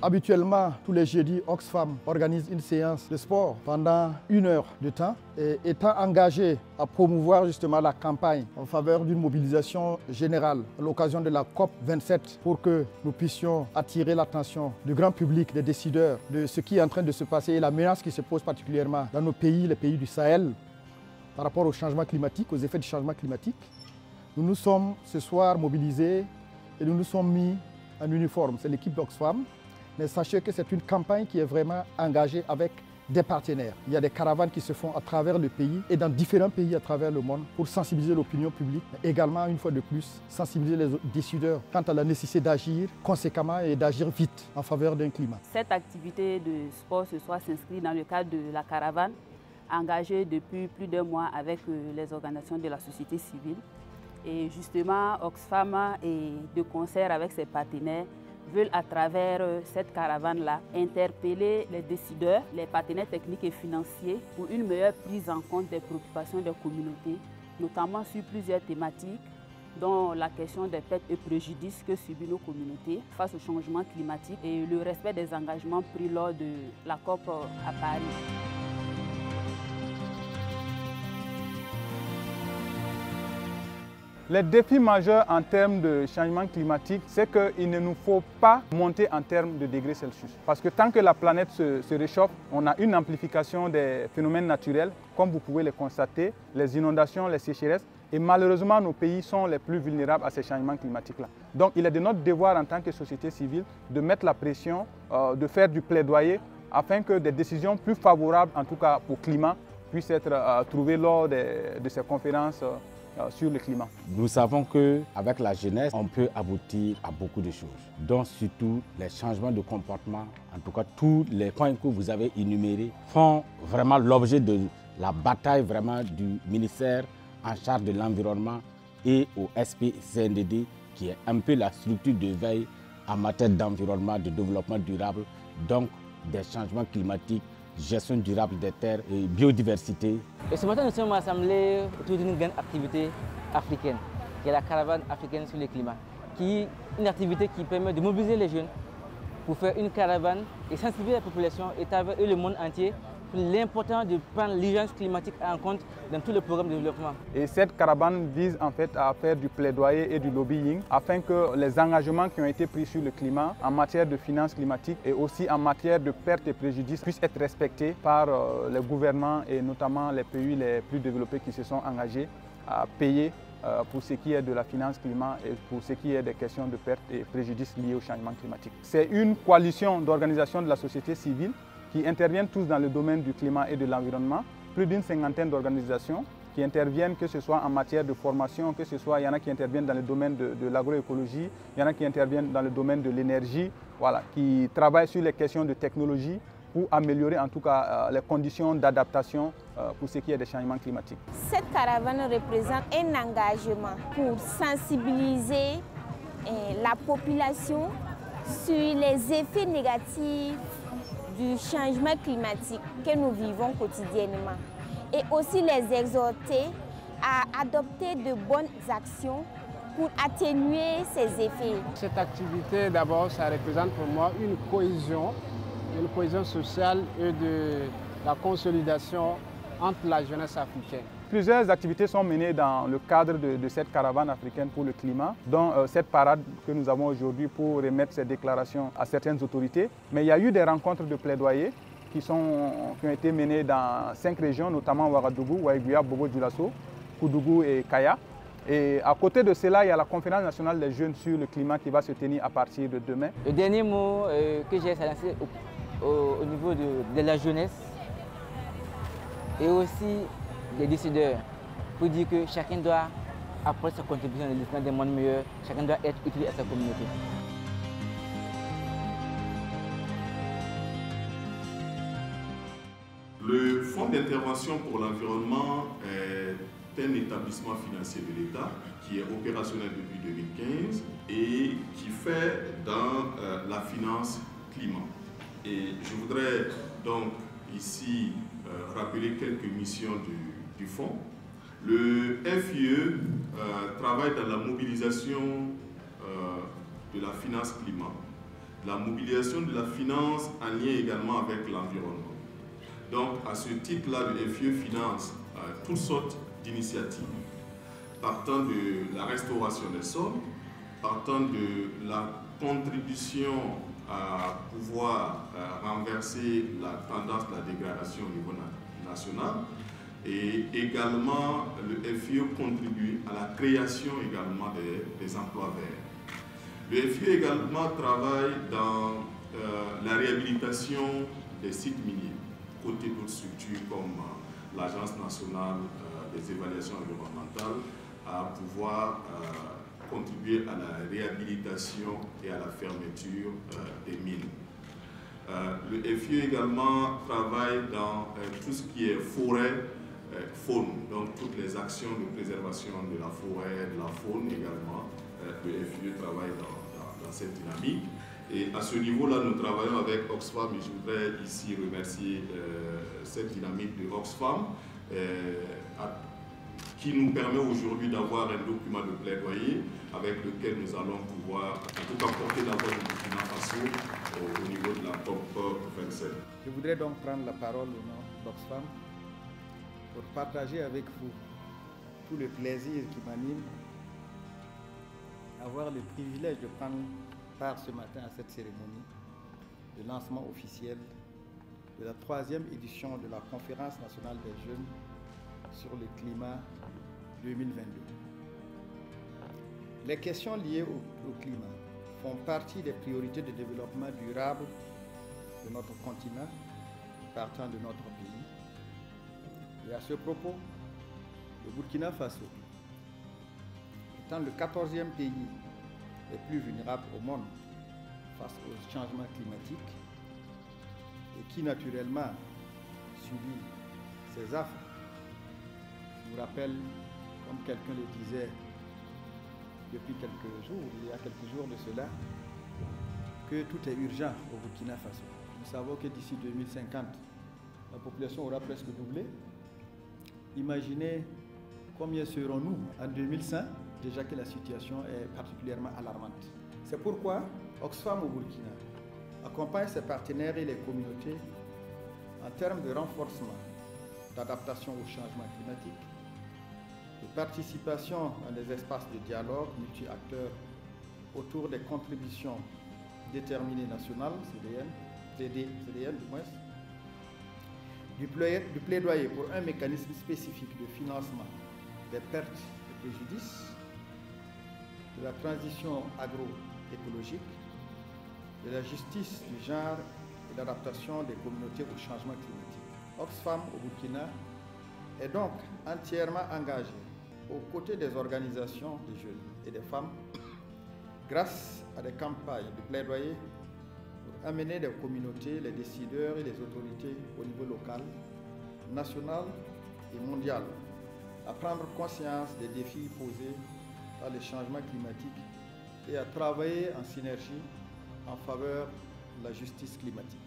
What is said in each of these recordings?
Habituellement, tous les jeudis, Oxfam organise une séance de sport pendant 1 heure de temps. Et étant engagé à promouvoir justement la campagne en faveur d'une mobilisation générale à l'occasion de la COP 27 pour que nous puissions attirer l'attention du grand public, des décideurs, de ce qui est en train de se passer et la menace qui se pose particulièrement dans nos pays, les pays du Sahel, par rapport au changement climatique, aux effets du changement climatique. Nous nous sommes ce soir mobilisés et nous nous sommes mis en uniforme. C'est l'équipe d'Oxfam. Mais sachez que c'est une campagne qui est vraiment engagée avec des partenaires. Il y a des caravanes qui se font à travers le pays et dans différents pays à travers le monde pour sensibiliser l'opinion publique, mais également, une fois de plus, sensibiliser les décideurs quant à la nécessité d'agir conséquemment et d'agir vite en faveur d'un climat. Cette activité de sport ce soir s'inscrit dans le cadre de la caravane engagée depuis plus d'1 mois avec les organisations de la société civile. Et justement, Oxfam et de concert avec ses partenaires veulent à travers cette caravane-là interpeller les décideurs, les partenaires techniques et financiers pour une meilleure prise en compte des préoccupations des communautés, notamment sur plusieurs thématiques, dont la question des pertes et préjudices que subissent nos communautés face au changement climatique et le respect des engagements pris lors de la COP à Paris. Les défis majeurs en termes de changement climatique, c'est qu'il ne nous faut pas monter en termes de degrés Celsius. Parce que tant que la planète se réchauffe, on a une amplification des phénomènes naturels, comme vous pouvez le constater, les inondations, les sécheresses. Et malheureusement, nos pays sont les plus vulnérables à ces changements climatiques-là. Donc il est de notre devoir en tant que société civile de mettre la pression, de faire du plaidoyer afin que des décisions plus favorables, en tout cas au climat, puissent être trouvées lors de ces conférences sur le climat. Nous savons qu'avec la jeunesse, on peut aboutir à beaucoup de choses, dont surtout les changements de comportement. En tout cas, tous les points que vous avez énumérés font vraiment l'objet de la bataille vraiment du ministère en charge de l'environnement et au SPCNDD, qui est un peu la structure de veille en matière d'environnement, de développement durable, donc des changements climatiques, gestion durable des terres et biodiversité. Et ce matin, nous sommes rassemblés autour d'une grande activité africaine, qui est la caravane africaine sur le climat, qui est une activité qui permet de mobiliser les jeunes pour faire une caravane et sensibiliser la population et le monde entier pour l'importance de prendre l'urgence climatique en compte dans tout le programme de développement. Et cette caravane vise en fait à faire du plaidoyer et du lobbying afin que les engagements qui ont été pris sur le climat en matière de finances climatiques et aussi en matière de pertes et préjudices puissent être respectés par les gouvernements et notamment les pays les plus développés qui se sont engagés à payer pour ce qui est de la finance climat et pour ce qui est des questions de pertes et préjudices liés au changement climatique. C'est une coalition d'organisations de la société civile qui interviennent tous dans le domaine du climat et de l'environnement, plus d'une 50aine d'organisations qui interviennent, que ce soit en matière de formation, que ce soit, il y en a qui interviennent dans le domaine de l'agroécologie, il y en a qui interviennent dans le domaine de l'énergie, voilà, qui travaillent sur les questions de technologie pour améliorer en tout cas les conditions d'adaptation pour ce qui est des changements climatiques. Cette caravane représente un engagement pour sensibiliser la population sur les effets négatifs du changement climatique que nous vivons quotidiennement et aussi les exhorter à adopter de bonnes actions pour atténuer ces effets. Cette activité, d'abord, ça représente pour moi une cohésion sociale et de la consolidation entre la jeunesse africaine. Plusieurs activités sont menées dans le cadre de cette caravane africaine pour le climat, dont cette parade que nous avons aujourd'hui pour remettre ces déclarations à certaines autorités. Mais il y a eu des rencontres de plaidoyer qui ont été menées dans 5 régions, notamment Ouagadougou, Waïguya, Bobo-Dioulasso, Koudougou et Kaya. Et à côté de cela, il y a la conférence nationale des jeunes sur le climat qui va se tenir à partir de demain. Le dernier mot que j'ai lancé au niveau de la jeunesse et aussi des décideurs pour dire que chacun doit apporter sa contribution à des mondes meilleurs, chacun doit être utile à sa communauté. Le Fonds d'intervention pour l'environnement est un établissement financier de l'État qui est opérationnel depuis 2015 et qui fait dans la finance climat. Et je voudrais donc ici rappeler quelques missions du fonds. Le FIE travaille dans la mobilisation de la finance climat, la mobilisation de la finance en lien également avec l'environnement. Donc, à ce titre-là, le FIE finance toutes sortes d'initiatives, partant de la restauration des sols, partant de la contribution à pouvoir renverser la tendance de la dégradation au niveau national, et également le FIE contribue à la création également des emplois verts. Le FIE également travaille dans la réhabilitation des sites miniers, côté d'autres structures comme l'Agence nationale des évaluations environnementales, à pouvoir contribuer à la réhabilitation et à la fermeture des mines. Le FIE également travaille dans tout ce qui est forêt, faune, donc toutes les actions de préservation de la forêt, de la faune également. Le FIE travaille dans cette dynamique. Et à ce niveau-là, nous travaillons avec Oxfam et je voudrais ici remercier cette dynamique de Oxfam qui nous permet aujourd'hui d'avoir un document de plaidoyer avec lequel nous allons pouvoir, en tout cas, porter la voix du Burkina Faso au niveau de la COP 27. Je voudrais donc prendre la parole au nom d'Oxfam pour partager avec vous tout le plaisir qui m'anime, avoir le privilège de prendre part ce matin à cette cérémonie de lancement officiel de la 3e édition de la Conférence nationale des jeunes sur le climat 2022. Les questions liées au climat font partie des priorités de développement durable de notre continent, partant de notre pays. Et à ce propos, le Burkina Faso, étant le 14e pays le plus vulnérable au monde face aux changements climatiques et qui naturellement subit ces affres, je vous rappelle, comme quelqu'un le disait depuis quelques jours, il y a quelques jours de cela, que tout est urgent au Burkina Faso. Nous savons que d'ici 2050, la population aura presque doublé. Imaginez combien serons-nous en 2100, déjà que la situation est particulièrement alarmante. C'est pourquoi Oxfam au Burkina accompagne ses partenaires et les communautés en termes de renforcement, d'adaptation au changement climatique, de participation dans des espaces de dialogue multi-acteurs autour des contributions déterminées nationales, CDN du moins, du plaidoyer pour un mécanisme spécifique de financement des pertes et préjudices, de la transition agroécologique, de la justice du genre et l'adaptation des communautés au changement climatique. Oxfam au Burkina est donc entièrement engagé aux côtés des organisations des jeunes et des femmes grâce à des campagnes de plaidoyer pour amener les communautés, les décideurs et les autorités au niveau local, national et mondial à prendre conscience des défis posés par les changements climatiques et à travailler en synergie en faveur de la justice climatique.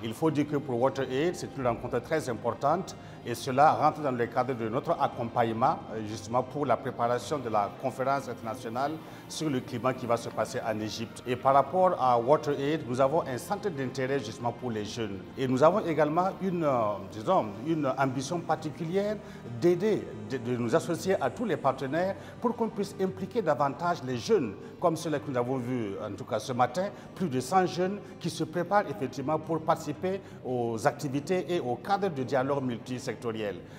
Il faut dire que pour WaterAid, c'est une rencontre très importante et cela rentre dans le cadre de notre accompagnement justement pour la préparation de la conférence internationale sur le climat qui va se passer en Égypte. Et par rapport à WaterAid, nous avons un centre d'intérêt justement pour les jeunes. Et nous avons également une ambition particulière d'aider, de nous associer à tous les partenaires pour qu'on puisse impliquer davantage les jeunes, comme cela que nous avons vu en tout cas ce matin, plus de 100 jeunes qui se préparent effectivement pour participer aux activités et au cadre de dialogue multisectoriel.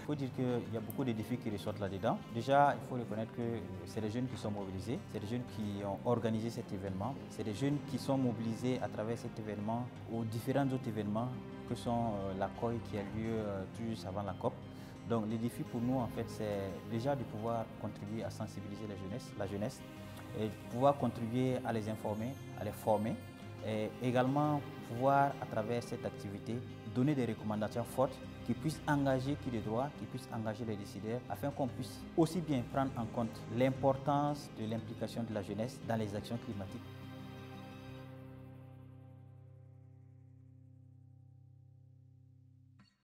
Il faut dire qu'il y a beaucoup de défis qui ressortent là-dedans. Déjà, il faut reconnaître que c'est les jeunes qui sont mobilisés, c'est les jeunes qui ont organisé cet événement, c'est les jeunes qui sont mobilisés à travers cet événement aux différents autres événements que sont la COI qui a lieu tout juste avant la COP. Donc les défis pour nous, en fait, c'est déjà de pouvoir contribuer à sensibiliser la jeunesse et de pouvoir contribuer à les informer, à les former et également pouvoir, à travers cette activité, donner des recommandations fortes qui puissent engager qui de droit, qui puissent engager les décideurs, afin qu'on puisse aussi bien prendre en compte l'importance de l'implication de la jeunesse dans les actions climatiques